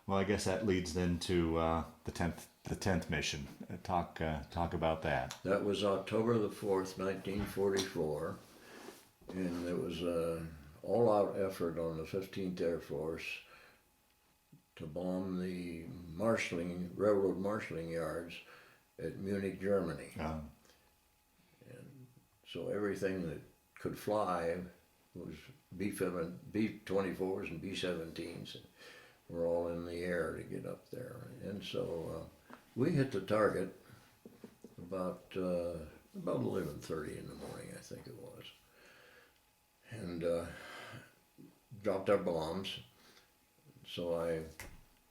Well, I guess that leads then to the tenth mission. Talk about that. That was October the 4th, 1944, and it was an all-out effort on the 15th Air Force to bomb the railroad marshalling yards at Munich, Germany. And so everything that could fly was B-24s and B-17s were all in the air to get up there. And so we hit the target about 11:30 in the morning, I think it was, and dropped our bombs. So I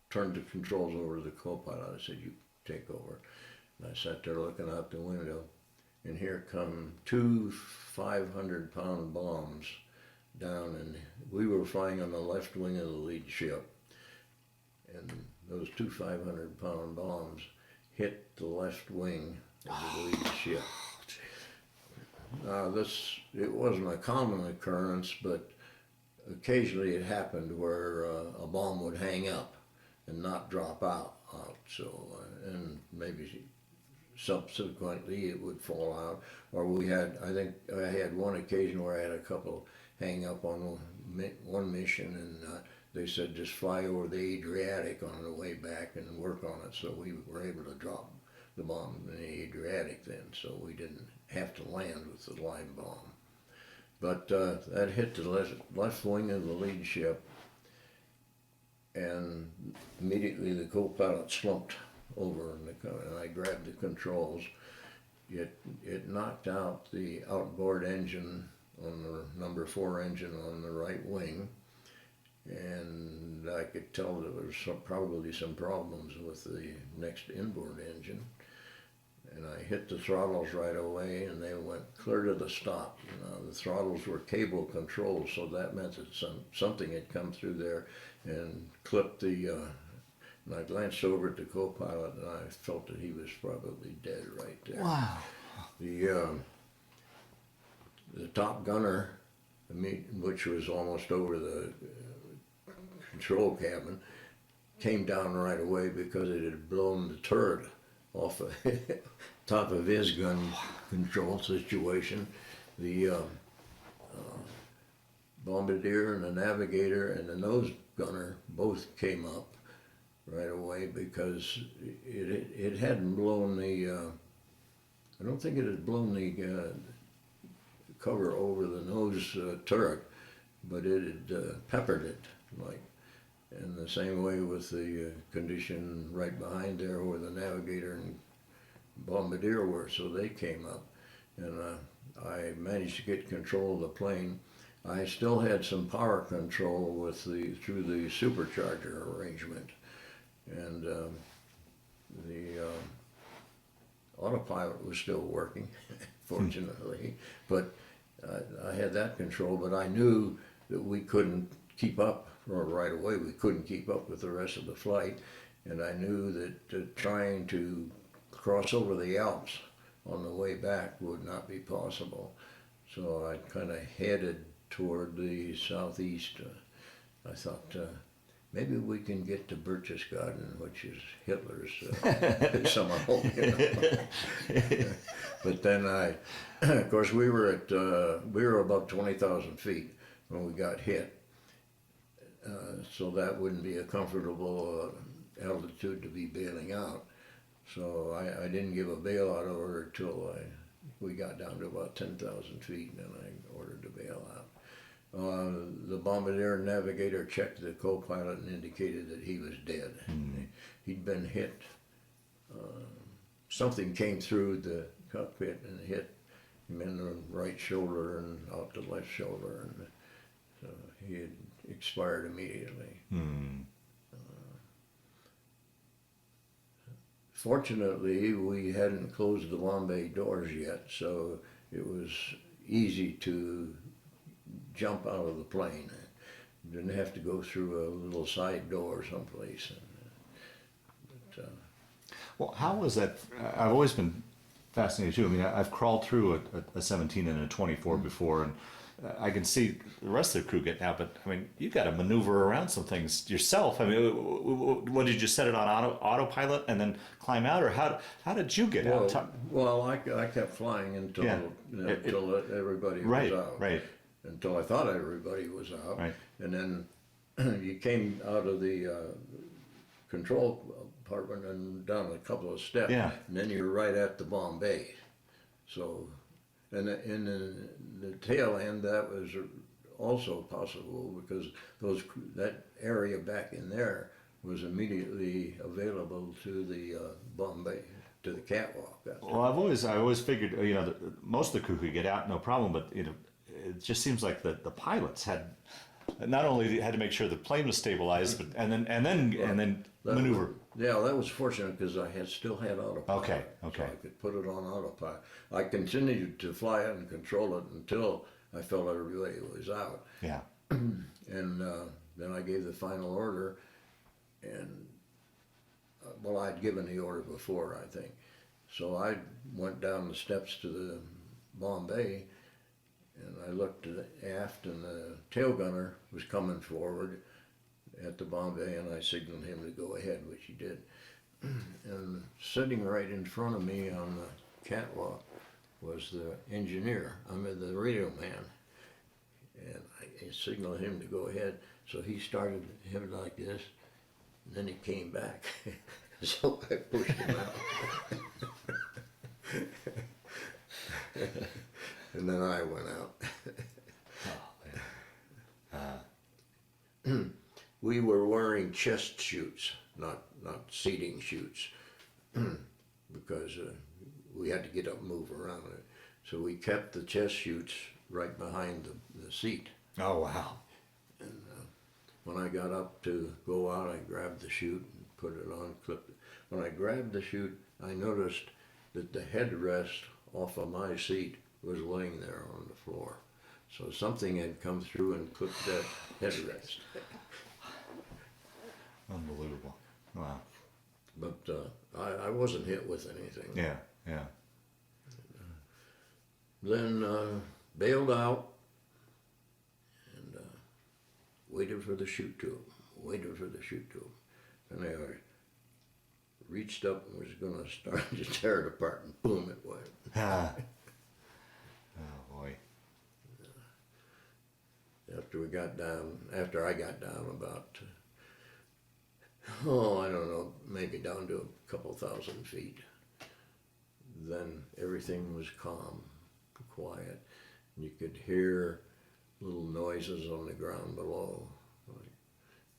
turned the controls over to the co-pilot. I said, "You take over." And I sat there looking out the window, and here come two 500-pound bombs down, and we were flying on the left wing of the lead ship, and those two 500-pound bombs hit the left wing of the lead ship. Now it wasn't a common occurrence, but occasionally it happened where a bomb would hang up and not drop out. So and maybe subsequently it would fall out. Or I think I had one occasion where I had a couple hang up on one mission, and they said just fly over the Adriatic on the way back and work on it. So we were able to drop the bomb in the Adriatic then, so we didn't have to land with the line bomb. But that hit the left wing of the lead ship, and immediately the co-pilot slumped over, and I grabbed the controls. It knocked out the outboard engine on the number 4 engine on the right wing, and I could tell there was probably some problems with the next inboard engine. And I hit the throttles right away, and they went clear to the stop. The throttles were cable controlled, so that meant that something had come through there and clipped the. And I glanced over at the co-pilot, and I felt that he was probably dead right there. Wow. The top gunner, which was almost over the control cabin, came down right away because it had blown the turret off of top of his gun control situation. The bombardier and the navigator and the nose gunner both came up right away because it hadn't blown the. I don't think it had blown the cover over the nose turret, but it had peppered it like. And the same way with the condition right behind there where the navigator and bombardier were, so they came up. And I managed to get control of the plane. I still had some power control through the supercharger arrangement. And the autopilot was still working, fortunately. But I had that control, but I knew that we couldn't keep up. Right away, we couldn't keep up with the rest of the flight, and I knew that trying to cross over the Alps on the way back would not be possible. So I kind of headed toward the southeast. I thought maybe we can get to Berchtesgaden, which is Hitler's summer home. But then of course, we were about 20,000 feet when we got hit. So that wouldn't be a comfortable altitude to be bailing out. So I didn't give a bailout order until we got down to about 10,000 feet, and then I ordered to bail out. The bombardier and navigator checked the co-pilot and indicated that he was dead. Mm-hmm. He'd been hit. Something came through the cockpit and hit him in the right shoulder and out the left shoulder, and so he had expired immediately. Fortunately, we hadn't closed the bomb bay doors yet, so it was easy to jump out of the plane. Didn't have to go through a little side door someplace. Well, how was that? I've always been fascinated too. I mean, I've crawled through a 17 and a 24 before, and I can see the rest of the crew getting out, but I mean, you got to maneuver around some things yourself. I mean, what did you set it on autopilot and then climb out, or how did you get out? Well, I kept flying until Yeah. until everybody Right, was out. right. Until I thought everybody was out. Right. And then you came out of the control apartment and down a couple of steps. Yeah. And then you're right at the bomb bay. So, and in the tail end, that was also possible because that area back in there was immediately available to the bomb bay, to the catwalk. Well, I always figured, you know, most of the crew could get out, no problem, but you know, it just seems like the pilots had not only had to make sure the plane was stabilized, but and then maneuver. That was fortunate because I still had autopilot. Okay. So I could put it on autopilot. I continued to fly it and control it until I felt everybody was out. Yeah. And then I gave the final order, and well, I'd given the order before, I think. So I went down the steps to the bomb bay, and I looked aft, and the tail gunner was coming forward at the bomb bay, and I signaled him to go ahead, which he did. And sitting right in front of me on the catwalk was the engineer, the radio man. And I signaled him to go ahead, so he started him like this, and then he came back. So I pushed him out. And then I went out. We were wearing chest chutes, not seating chutes, because we had to get up and move around it. So we kept the chest chutes right behind the seat. Oh wow. And when I got up to go out, I grabbed the chute and put it on, clipped it. When I grabbed the chute, I noticed that the headrest off of my seat was laying there on the floor. So something had come through and clipped that headrest. Unbelievable. Wow. But I wasn't hit with anything. Yeah. Yeah. Then bailed out and waited for the chute tube. And I reached up and was going to start to tear it apart, and boom, it went. Ah. Oh boy. After I got down about, I don't know, maybe down to a couple thousand feet, then everything was calm, quiet. You could hear little noises on the ground below.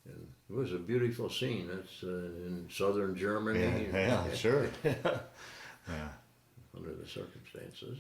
And it was a beautiful scene. It's in southern Germany. Yeah, sure. Yeah. Under the circumstances.